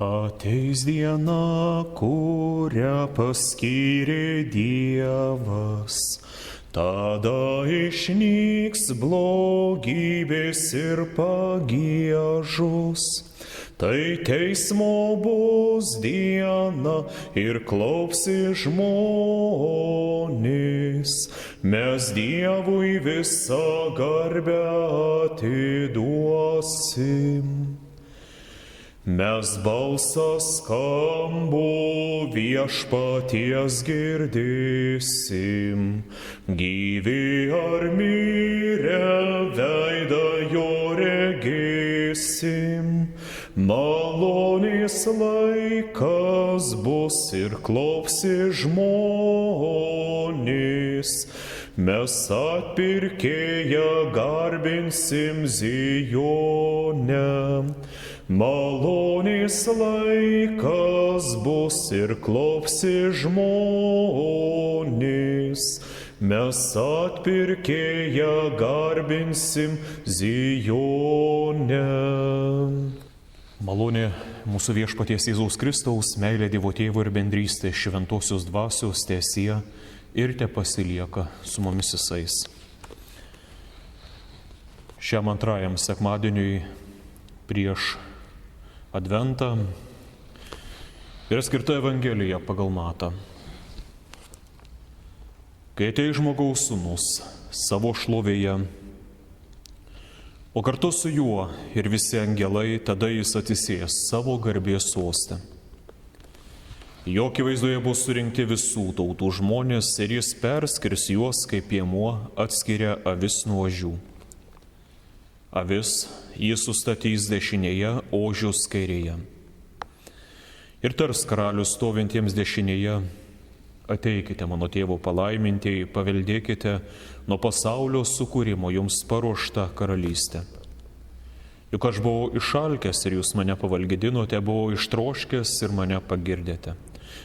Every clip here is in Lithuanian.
Ateis diena, kurią paskyrė Dievas, tada išnyks blogybės ir pagiežus. Tai teismo bus diena ir klaupsi žmonės, mes Dievui visą garbę atiduosim. Mes balsą skambų viešpaties girdėsim, gyvi ar mirę veidą jo regėsim. Malonės laikas bus ir klaupsi žmonės, mes atpirkėją garbinsim Zione. Malonės laikas bus ir klaupsi žmonės, mes atpirkėją garbinsim Zione. Malonė mūsų viešpaties Jėzaus Kristaus, meilė Dievo Tėvo ir bendrystė šventosios dvasios teesie ir tepasilieka su mumis visais. Šiam antrajam sekmadieniui prieš Adventą yra skirta Evangelija pagal Matą. Kai ateis žmogaus sūnus savo šlovėje, o kartu su juo ir visi angelai, tada jis atsisės savo garbės soste. Jo akivaizdoje bus surinkti visų tautų žmonės ir jis perskirs juos, kaip piemuo atskiria avis nuo ožių. Avis jis sustatys dešinėje, ožius kairėje. Ir tars karalius stovintiems dešinėje: ateikite, mano tėvo palaimintieji, paveldėkite nuo pasaulio sukūrimo jums paruoštą karalystę. Juk aš buvau išalkęs ir jūs mane pavalgydinote, buvau ištroškęs ir mane pagirdėte.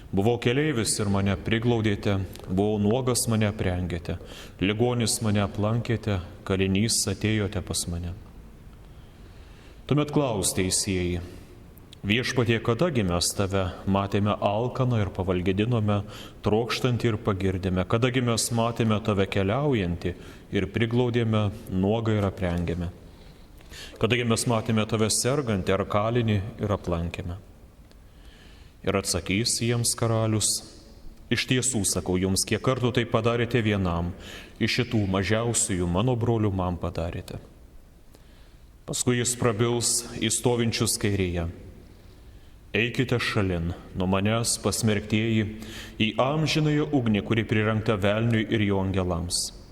Buvau keleivis ir mane priglaudėte, buvau nuogas, mane aprengėte, ligonis mane aplankėte, kalinys atėjote pas mane. Tuomet klaus teisėjai: viešpatie, kadagi mes tave matėme alkaną ir pavalgydinome, trokštantį ir pagirdėme, kadagi mes matėme tave keliaujantį ir priglaudėme, nuogą ir aprengėme, kadagi mes matėme tave sergantį ar kalinį ir aplankėme. Ir atsakys jiems karalius: iš tiesų sakau jums, kiek kartų tai padarėte vienam iš šitų mažiausiųjų mano brolių, man padarėte. Paskui jis prabils į stovinčius kairėje: eikite šalin nuo manęs, pasmerktieji, į amžinąją ugnį, kuri prirengta velniui ir jo angelams.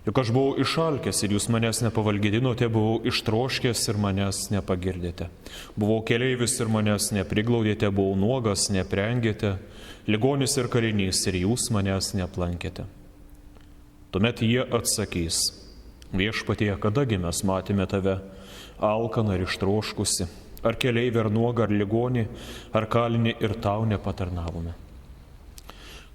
Juk aš buvau išalkęs ir jūs manęs nepavalgydinote, buvau ištroškęs ir manęs nepagirdėte. Buvau keleivis ir manęs nepriglaudėte, buvau nuogas, neprengėte, ligonis ir kalinys ir jūs manęs neaplankėte. Tuomet jie atsakys: viešpatie, kadagi mes matėme tave alkaną ir ištroškusi, ar keleivį, ar nuogą, ar ligonį, ar kalinį ir tau nepatarnavome.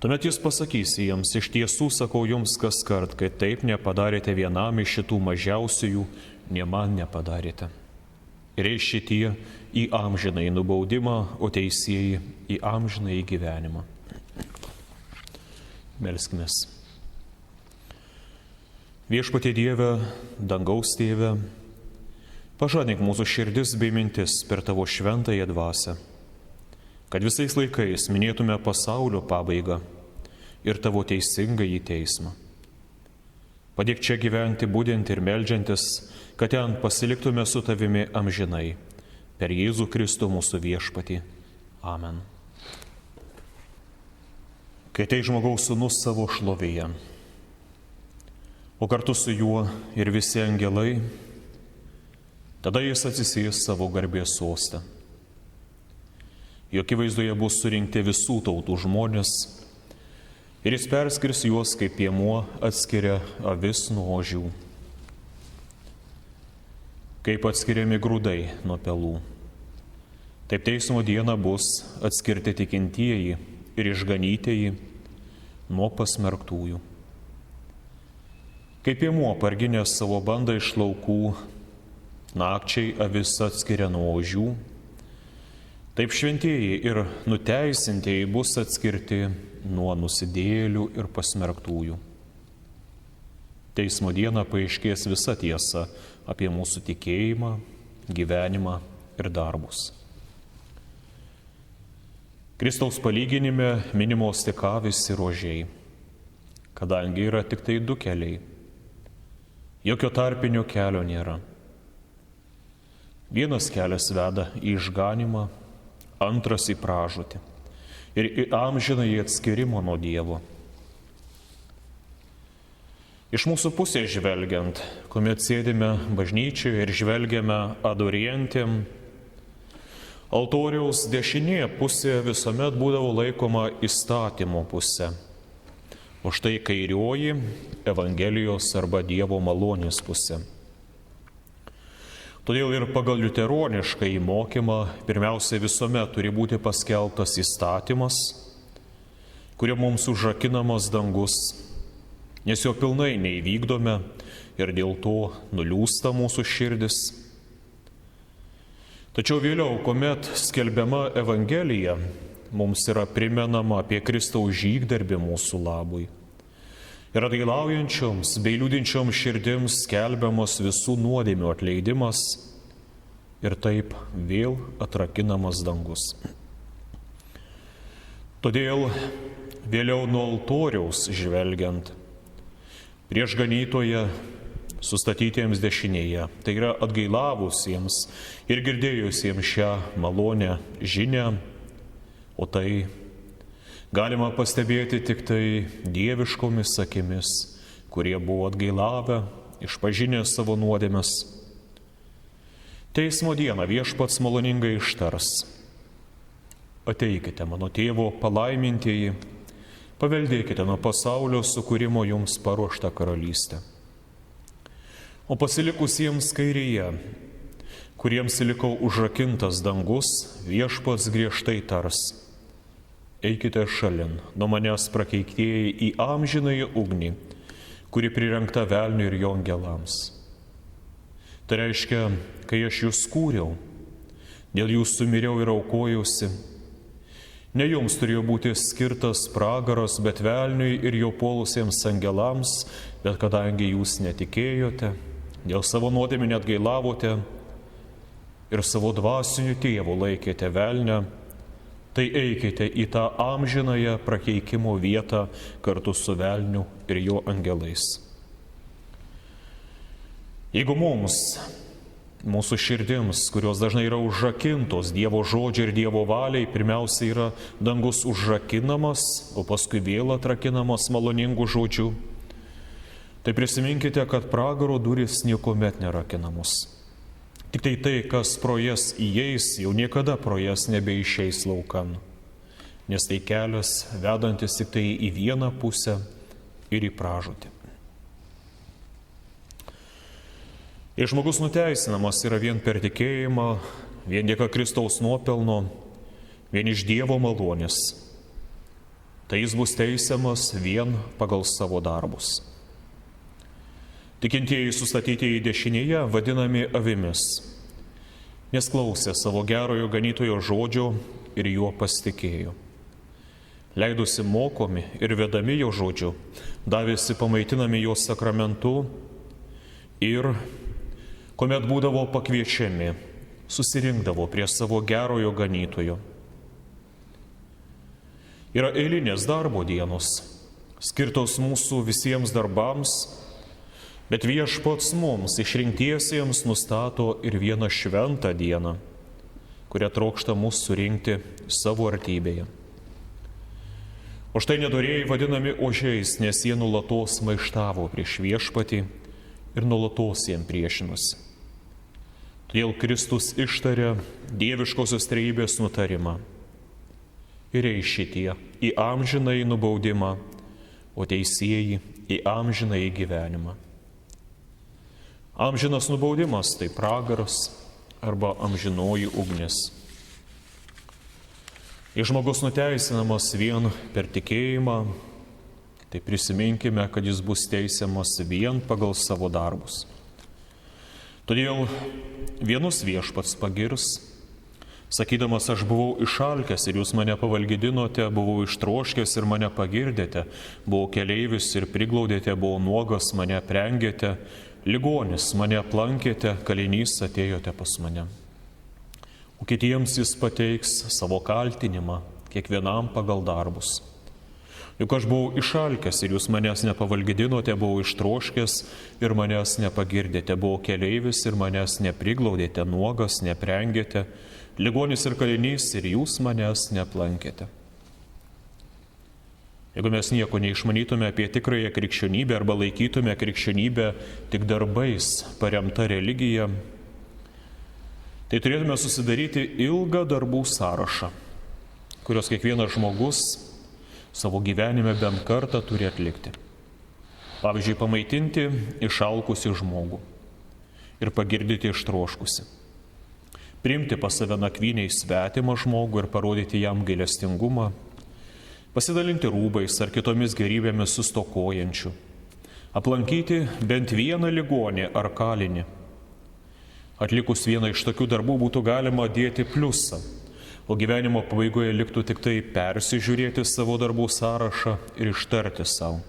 Tuomet jis pasakys jiems: iš tiesų sakau jums kaskart, kai taip nepadarėte vienam iš šitų mažiausiųjų, nė man nepadarėte. Ir eis šitie į amžinąjį nubaudimą, o teisieji į amžinąjį gyvenimą. Melskimės. Viešpatie Dieve, dangaus Tėve, pažadink mūsų širdis bei mintis per tavo šventąją dvasią, kad visais laikais minėtume pasaulio pabaigą ir tavo teisingąjį teismą. Padėk čia gyventi, budint ir meldžiantis, kad ten pasiliktume su tavimi amžinai, per Jėzų Kristų mūsų viešpatį. Amen. Kai tai žmogaus sūnus savo šlovėje, o kartu su juo ir visi angelai, tada jis atsisės savo garbės soste. Jo akivaizdoje bus surinkti visų tautų žmonės ir jis perskirs juos, kaip piemuo atskiria avis nuo ožių. Kaip atskiriami grūdai nuo pelų, taip teismo dieną bus atskirti tikintieji ir išganytieji nuo pasmerktųjų. Kaip piemuo parginęs savo bandą iš laukų, nakčiai avis atskiria nuo ožių, Taip šventieji ir nuteisintieji bus atskirti nuo nusidėjėlių ir pasmerktųjų. Teismo dieną paaiškės visa tiesa apie mūsų tikėjimą, gyvenimą ir darbus. Kristaus palyginime minimos tik avys ir ožiai, kadangi yra tik tai du keliai. Jokio tarpinio kelio nėra. Vienas kelias veda į išganimą, antras į pražūtį ir į amžinąjį atskirimą nuo Dievo. Iš mūsų pusės žvelgiant, kuomet sėdime bažnyčioje ir žvelgiame adorientėm, altoriaus dešinėje pusė visuomet būdavo laikoma įstatymo pusė, o štai kairioji Evangelijos arba Dievo malonės pusė. Todėl ir pagal liuteronišką mokymą pirmiausia visuomet turi būti paskelbtas įstatymas, kurio mums užrakinamas dangus, nes jo pilnai neįvykdome ir dėl to nuliūsta mūsų širdis. Tačiau vėliau, kuomet skelbiama Evangelija, mums yra primenama apie Kristaus žygdarbį mūsų labui. Ir atgailaujančioms bei liūdinčioms širdims skelbiamas visų nuodėmių atleidimas ir taip vėl atrakinamas dangus. Todėl vėliau nuo altoriaus žvelgiant, prieš ganytoją sustatytiems dešinėje, tai yra atgailavusiems ir girdėjusiems šią malonę žinią, o tai galima pastebėti tik tai dieviškomis akimis, kurie buvo atgailavę, išpažinę savo nuodėmes. Teismo dieną Viešpats maloningai ištars: ateikite, mano tėvo palaimintieji, paveldėkite nuo pasaulio sukūrimo jums paruoštą karalystę. O pasilikusiems kairėje, kuriems liko užrakintas dangus, Viešpats griežtai tars: eikite šalin, nuo manęs prakeiktieji į amžinąją ugnį, kuri prirengta velniui ir jo angelams. Tai reiškia, kai aš jūs kūriau, dėl jūsų miriau ir aukojausi, ne jums turėjo būti skirtas pragaras, bet velniui ir jo puolusiems angelams, bet kadangi jūs netikėjote, dėl savo nuodėmių neatgailavote ir savo dvasiniu tėvu laikėte velnę, tai eikite į tą amžinąją prakeikimo vietą kartu su velniu ir jo angelais. Jeigu mums, mūsų širdims, kurios dažnai yra užrakintos Dievo žodžiai ir Dievo valiai, pirmiausia yra dangus užrakinamas, o paskui vėl atrakinamas maloningų žodžių, tai prisiminkite, kad pragaro durys niekuomet nerakinamos. Tik tai, kas pro jas įeis, jau niekada pro jas nebeišeis laukan, nes tai kelias vedantis tik tai į vieną pusę ir į pražūtį. Ir žmogus nuteisinamas yra vien per tikėjimą, vien dėka Kristaus nuopelno, vien iš Dievo malonės. Tai jis bus teisiamas vien pagal savo darbus. Tikintieji sustatyti į dešinėje vadinami avimis, nes klausė savo gerojo ganytojo žodžio ir juo pasitikėjo. Leidusi mokomi ir vedami jo žodžiu, davėsi pamaitinami jo sakramentu ir, kuomet būdavo pakviečiami, susirinkdavo prie savo gerojo ganytojo. Yra eilinės darbo dienos, skirtos mūsų visiems darbams, bet Viešpats mums, išrinktiesiems, nustato ir vieną šventą dieną, kurią trokšta mus surinkti savo artybėje. O štai nedorėjai vadinami ožiais, nes jie nulatos maištavo prieš Viešpatį ir nulatos jiem priešinosi. Todėl Kristus ištarė dieviškosios trejybės nutarimą: ir šitie į amžinąjį nubaudimą, o teisieji į amžinąjį gyvenimą. Amžinas nubaudimas tai pragaras arba amžinoji ugnis. Jei žmogus nuteisinamas vien per tikėjimą, tai prisiminkime, kad jis bus teisiamas vien pagal savo darbus. Todėl vienus Viešpats pagirs, Sakydamas, aš buvau išalkęs ir jūs mane pavalgydinote, buvau ištroškęs ir mane pagirdėte, buvau keleivis ir priglaudėte, buvau nuogas, mane aprengėte, ligonis, mane aplankėte, kalinys, atėjote pas mane. O kitiems jis pateiks savo kaltinimą, kiekvienam pagal darbus. Juk aš buvau išalkęs ir jūs manęs nepavalgydinote, buvau ištroškęs ir manęs nepagirdėte, buvau keleivis ir manęs nepriglaudėte, nuogas, neprengėte, ligonis ir kalinys ir jūs manęs neaplankėte. Jeigu mes nieko neišmanytume apie tikrąją krikščionybę arba laikytume krikščionybę tik darbais paremta religija, tai turėtume susidaryti ilgą darbų sąrašą, kurios kiekvienas žmogus savo gyvenime bent kartą turi atlikti. Pavyzdžiui, pamaitinti išalkusį žmogų ir pagirdyti ištroškusi. Priimti pas save nakvyniai svetimą žmogų ir parodyti jam gailestingumą. Pasidalinti rūbais ar kitomis gerybėmis sustokojančių. Aplankyti bent vieną ligonį ar kalinį. Atlikus vieną iš tokių darbų būtų galima dėti pliusą, o gyvenimo pabaigoje liktų tik tai persižiūrėti savo darbų sąrašą ir ištarti savo.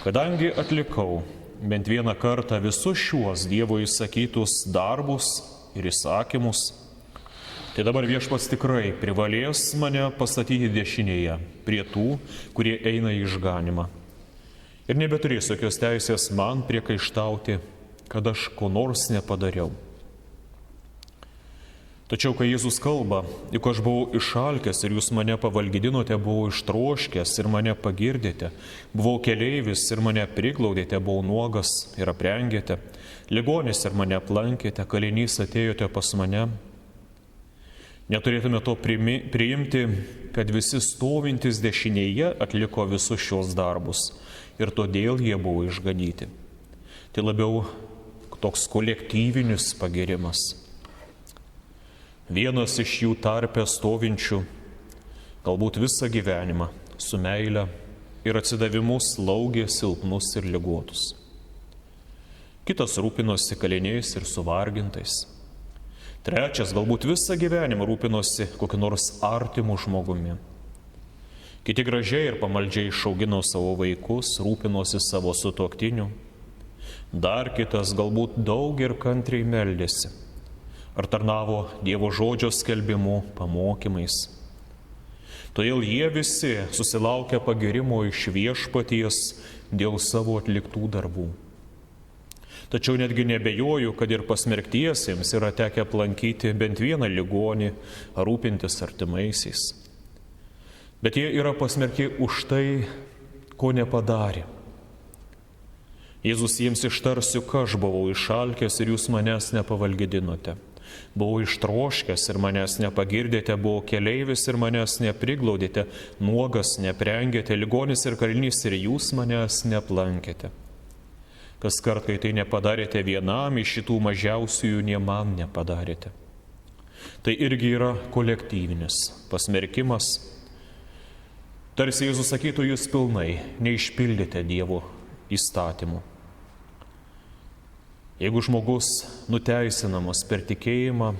Kadangi atlikau bent vieną kartą visus šiuos Dievo įsakytus darbus ir įsakymus, tai dabar Viešpats tikrai privalės mane pastatyti dešinėje prie tų, kurie eina į išganimą. Ir nebeturės jokios teisės man priekaištauti, kad aš ko nors nepadariau. Tačiau, kai Jėzus kalba, juk aš buvau išalkęs ir jūs mane pavalgydinote, buvau ištroškęs ir mane pagirdėte, buvau keleivis ir mane priglaudėte, buvau nuogas ir aprengėte, ligonis ir mane aplankėte, kalinys atėjote pas mane, neturėtume to priimti, kad visi stovintys dešinėje atliko visus šios darbus ir todėl jie buvo išganyti. Tai labiau toks kolektyvinis pagirimas. Vienas iš jų tarpe stovinčių, galbūt visą gyvenimą, su meile ir atsidavimu slaugė silpnus ir ligotus. Kitas rūpinosi kaliniais ir suvargintais. Trečias galbūt visą gyvenimą rūpinosi kokiu nors artimu žmogumi. Kiti gražiai ir pamaldžiai išaugino savo vaikus, rūpinosi savo sutuoktiniu. Dar kitas galbūt daug ir kantriai meldėsi. Ar tarnavo Dievo žodžio skelbimu, pamokymais. Todėl jie visi susilaukė pagirimo iš Viešpaties dėl savo atliktų darbų. Tačiau netgi nebejoju, kad ir pasmerktiesiems yra tekę aplankyti bent vieną ligonį ar rūpintis artimaisiais. Bet jie yra pasmerkti už tai, ko nepadarė. Jėzus jiems ištarsiu, kad aš buvau išalkęs ir jūs manęs nepavalgydinote. Buvau ištroškęs ir manęs nepagirdėte, buvau keleivis ir manęs nepriglaudėte, nuogas neprengėte, ligonis ir kalinys ir jūs manęs neaplankėte. Kas kart, kai tai nepadarėte vienam iš šitų mažiausiųjų, nė man nepadarėte. Tai irgi yra kolektyvinis pasmerkimas. Tarsi Jėzus sakytų, jūs pilnai neišpildėte Dievo įstatymų. Jeigu žmogus nuteisinamas per tikėjimą,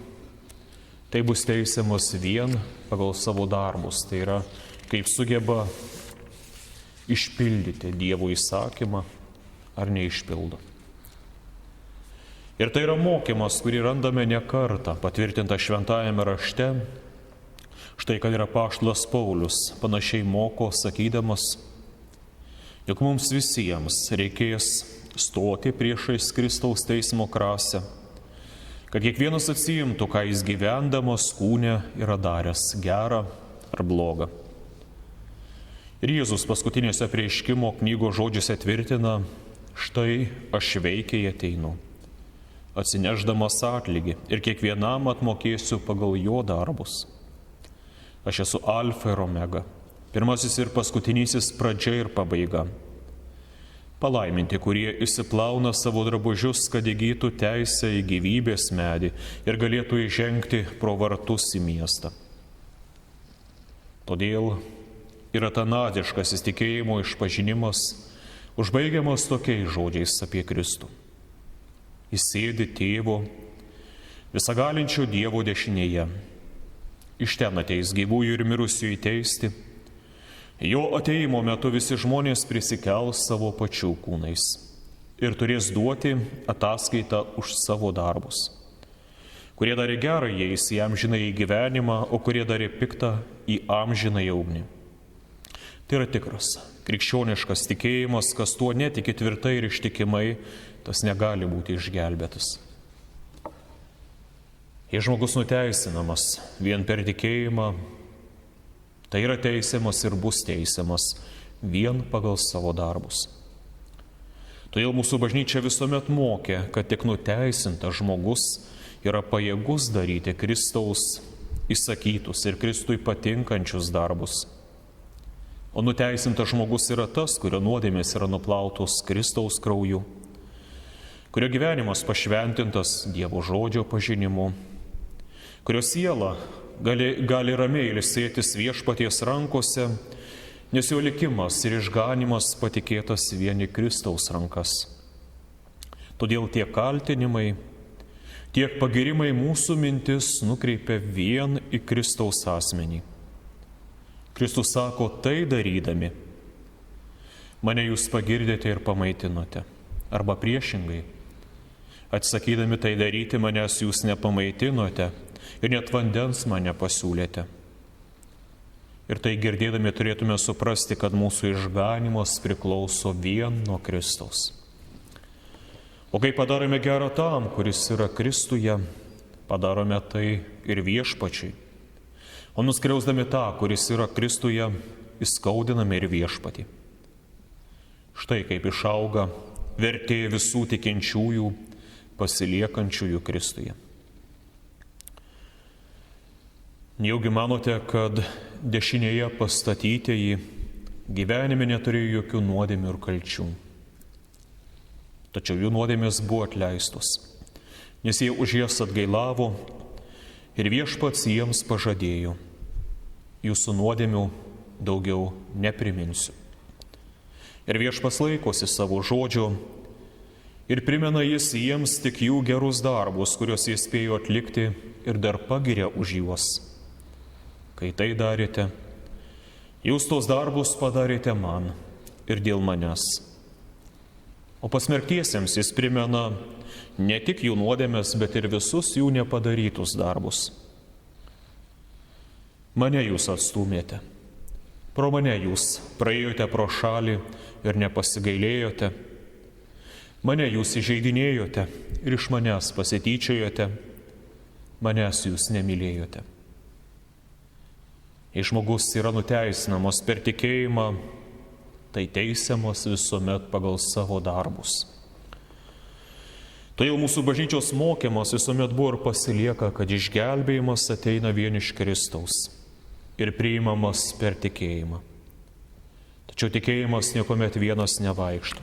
tai bus teisiamas vien pagal savo darbus. Tai yra, kaip sugeba išpildyti Dievo įsakymą ar neišpildo. Ir tai yra mokymas, kurį randame ne kartą, patvirtinta šventajame rašte. Štai kad yra apaštalas Paulius panašiai moko, sakydamas, jog mums visiems reikės stoti priešais Kristaus teismo krasę, kad kiekvienas atsiimtų, ką jis gyvendamas kūne yra daręs, gerą ar blogą. Ir Jėzus paskutinėse apreiškimo knygos žodžiuose tvirtina, štai aš veikiai ateinu, atsinešdamas atlygį ir kiekvienam atmokėsiu pagal jo darbus. Aš esu alfa ir omega, pirmasis ir paskutinysis, pradžia ir pabaiga. Palaiminti, kurie įsiplauna savo drabužius, kad įgytų teisę į gyvybės medį ir galėtų įžengti pro vartus į miestą. Todėl ir atanadiškas įtikėjimo išpažinimas užbaigiamas tokiais žodžiais apie Kristų. Jis sėdi tėvo, visagalinčio Dievo dešinėje. Iš ten ateis gyvųjų ir mirusiųjų teisti. Jo ateimo metu visi žmonės prisikels savo pačių kūnais ir turės duoti ataskaitą už savo darbus. Kurie darė gerą, jie eis į amžinąjį gyvenimą, o kurie darė piktą, į amžinąją ugnį. Tai yra tikras krikščioniškas tikėjimas, kas tuo netiki tvirtai ir ištikimai, tas negali būti išgelbėtas. Jei žmogus nuteisinamas vien per tikėjimą, tai yra teisiamas ir bus teisiamas vien pagal savo darbus. Todėl mūsų bažnyčia visuomet mokė, kad tik nuteisintas žmogus yra pajėgus daryti Kristaus įsakytus ir Kristui patinkančius darbus. O nuteisintas žmogus yra tas, kurio nuodėmės yra nuplautos Kristaus krauju, kurio gyvenimas pašventintas Dievo žodžio pažinimu, kurio siela gali ramiai ilsėtis viešpaties rankose, nes jo likimas ir išganimas patikėtas vieni Kristaus rankas. Todėl tiek kaltinimai, tiek pagirimai mūsų mintis nukreipia vien į Kristaus asmenį. Kristus sako, tai darydami, mane jūs pagirdėte ir pamaitinote. Arba priešingai, atsakydami tai daryti, manęs jūs nepamaitinote ir net vandens mane pasiūlėte. Ir tai girdėdami turėtume suprasti, kad mūsų išganimas priklauso vien nuo Kristaus. O kai padarome gerą tam, kuris yra Kristuje, padarome tai ir viešpačiui. O nuskriausdami tą, kuris yra Kristuje, įskaudiname ir viešpatį. Štai kaip išauga vertė visų tikinčiųjų, pasiliekančiųjų Kristuje. Nejaugi manote, kad dešinėje pastatytieji gyvenime neturėjo jokių nuodėmių ir kalčių. Tačiau jų nuodėmės buvo atleistos, nes jie už jas atgailavo ir viešpats jiems pažadėjo, jūsų nuodėmių daugiau nepriminsiu. Ir viešpats laikosi savo žodžio ir primena jis jiems tik jų gerus darbus, kuriuos jie spėjo atlikti ir dar pagiria už juos. Kai tai darėte, jūs tos darbus padarėte man ir dėl manęs. O pasmerktiesiems jis primena ne tik jų nuodėmes, bet ir visus jų nepadarytus darbus. Mane jūs atstūmėte, pro mane jūs praėjote pro šalį ir nepasigailėjote, mane jūs įžeidinėjote ir iš manęs pasityčiojote, manęs jūs nemylėjote. Jei žmogus yra nuteisinamas per tikėjimą, tai teisiamas visuomet pagal savo darbus. Todėl mūsų bažnyčios mokymas visuomet buvo ir pasilieka, kad išgelbėjimas ateina vien iš Kristaus ir priimamas per tikėjimą. Tačiau tikėjimas niekuomet vienas nevaikšto.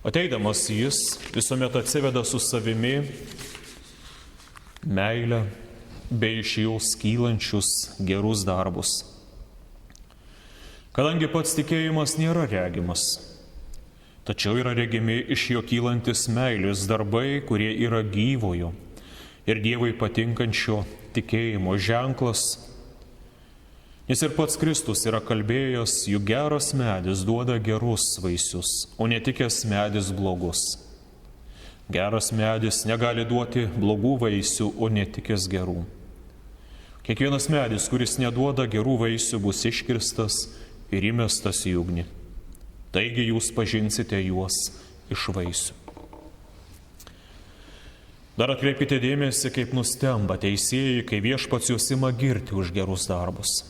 Ateidamas jis visuomet atsiveda su savimi meilę bei iš jos kylančius gerus darbus. Kadangi pats tikėjimas nėra regimas, tačiau yra regimi iš jo kylantis meilės darbai, kurie yra gyvojo ir Dievui patinkančio tikėjimo ženklas, nes ir pats Kristus yra kalbėjęs, juk geras medis duoda gerus vaisius, o netikęs medis blogus. Geras medis negali duoti blogų vaisių, o netikęs gerų. Kiekvienas medis, kuris neduoda gerų vaisių, bus iškirstas ir įmestas į ugnį. Taigi jūs pažinsite juos iš vaisių. Dar atkreipkite dėmesį, kaip nustemba teisėjai, kai viešpats juos ima girti už gerus darbus.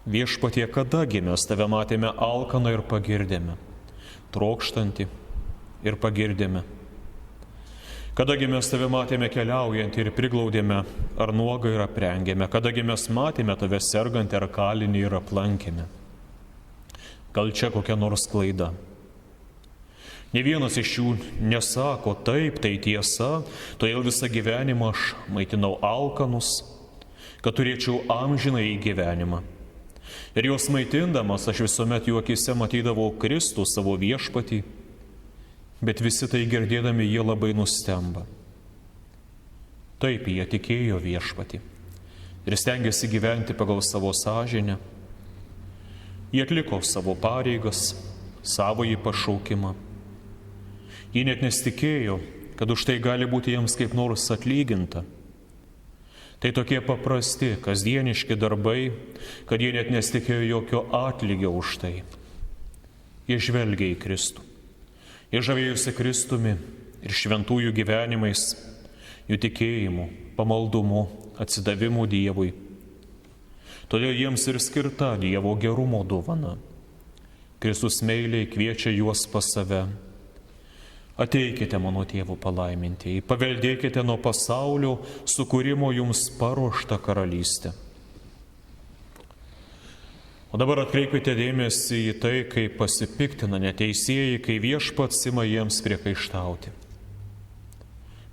Viešpatie, kadagi mes tave matėme alkaną ir pagirdėme, trokštantį ir pagirdėme. Kadagi mes tave matėme keliaujant ir priglaudėme, ar nuogą ir aprengėme, kadagi mes matėme tave sergantį ar kalinį ir aplankėme. Gal čia kokia nors klaida? Ne vienas iš jų nesako, taip, tai tiesa, todėl visą gyvenimą aš maitinau alkanus, kad turėčiau amžinąjį gyvenimą. Ir juos maitindamas aš visuomet jų akyse matydavau Kristų savo viešpatį, bet visi tai girdėdami jie labai nustemba. Taip, jie tikėjo viešpatį ir stengiasi gyventi pagal savo sąžinę. Jie atliko savo pareigas, savąjį pašaukimą. Jie net nesitikėjo, kad už tai gali būti jiems kaip nors atlyginta. Tai tokie paprasti, kasdieniški darbai, kad jie net nesitikėjo jokio atlygio už tai. Jie žvelgia į Kristų. Jie žavėjosi Kristumi ir šventųjų gyvenimais, jų tikėjimu, pamaldumu, atsidavimu Dievui. Todėl jiems ir skirta Dievo gerumo dovana. Kristus meiliai kviečia juos pas save. Ateikite, mano tėvo palaimintieji, paveldėkite nuo pasaulio sukūrimo jums paruoštą karalystę. O dabar atkreipkite dėmesį į tai, kaip pasipiktina neteisėjai, kai viešpats ima jiems priekaištauti.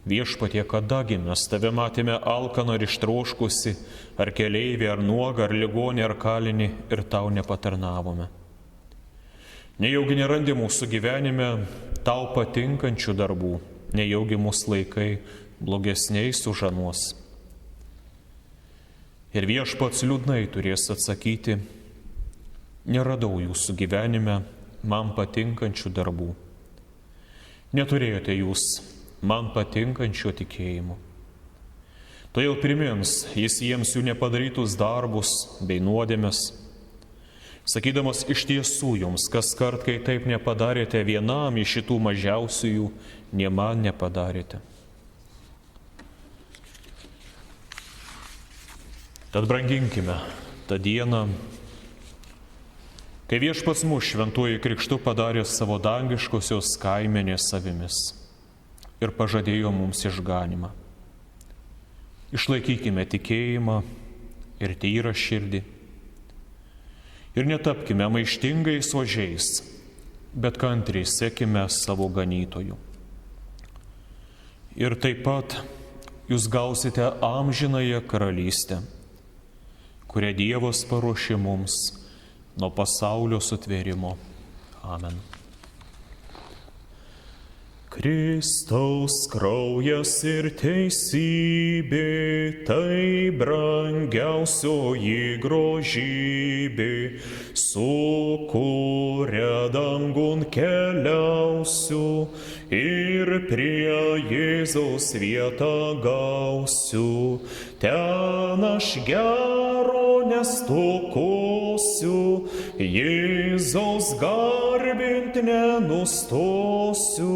Viešpatie, kadagi mes tave matėme alkaną ir ištroškusi, ar keleivį, ar nuogą, ar ligonį, ar kalinį, ir tau nepatarnavome. Nejaugi nerandi mūsų gyvenime tau patinkančių darbų, nejaugi mūsų laikai blogesniais už anuos. Ir viešpats liūdnai turės atsakyti: neradau jūsų gyvenime man patinkančių darbų. Neturėjote jūs man patinkančio tikėjimo. Todėl primins jis jiems jų nepadarytus darbus bei nuodėmes, sakydamas: iš tiesų jums, kas kart, kai taip nepadarėte vienam iš šitų mažiausiųjų, nė man nepadarėte. Tad branginkime tą dieną, kai viešpats mus šventuoju krikštu padarė savo dangiškosios kaimenės savimis ir pažadėjo mums išganimą. Išlaikykime tikėjimą ir tyrą širdį ir netapkime maištingais ožiais, bet kantriai sekime savo ganytojų. Ir taip pat jūs gausite amžinąją karalystę, kurią Dievas paruošė mums nuo pasaulio sutvėrimo. Amen. Kristaus kraujas ir teisybė, tai brangiausioji grožybė, su kuria dangun keliausiu ir prie Jėzaus vietą gausiu. Ten aš gero nestokosiu, Jėzaus garbint nenustosiu,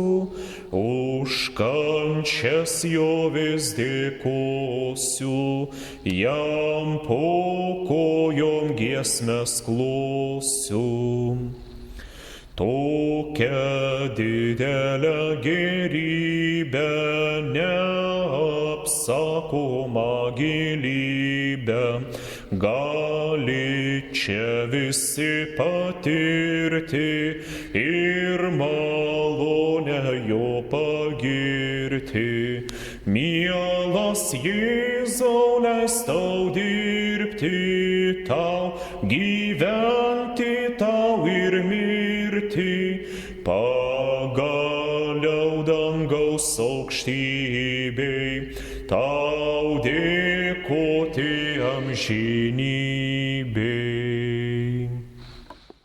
už kančias jo vis dėkosiu, jam po kojom giesmes klosiu. Tokia didelė gerybė, neapsakoma gilybė, gali čia visi patirti ir malonę jo pagirti. Mielas Jėzau, leis tau dirbti, tau gyventi, tau ir mirti, pagaliau dangaus aukštybei, tau dėkoti amžinybei.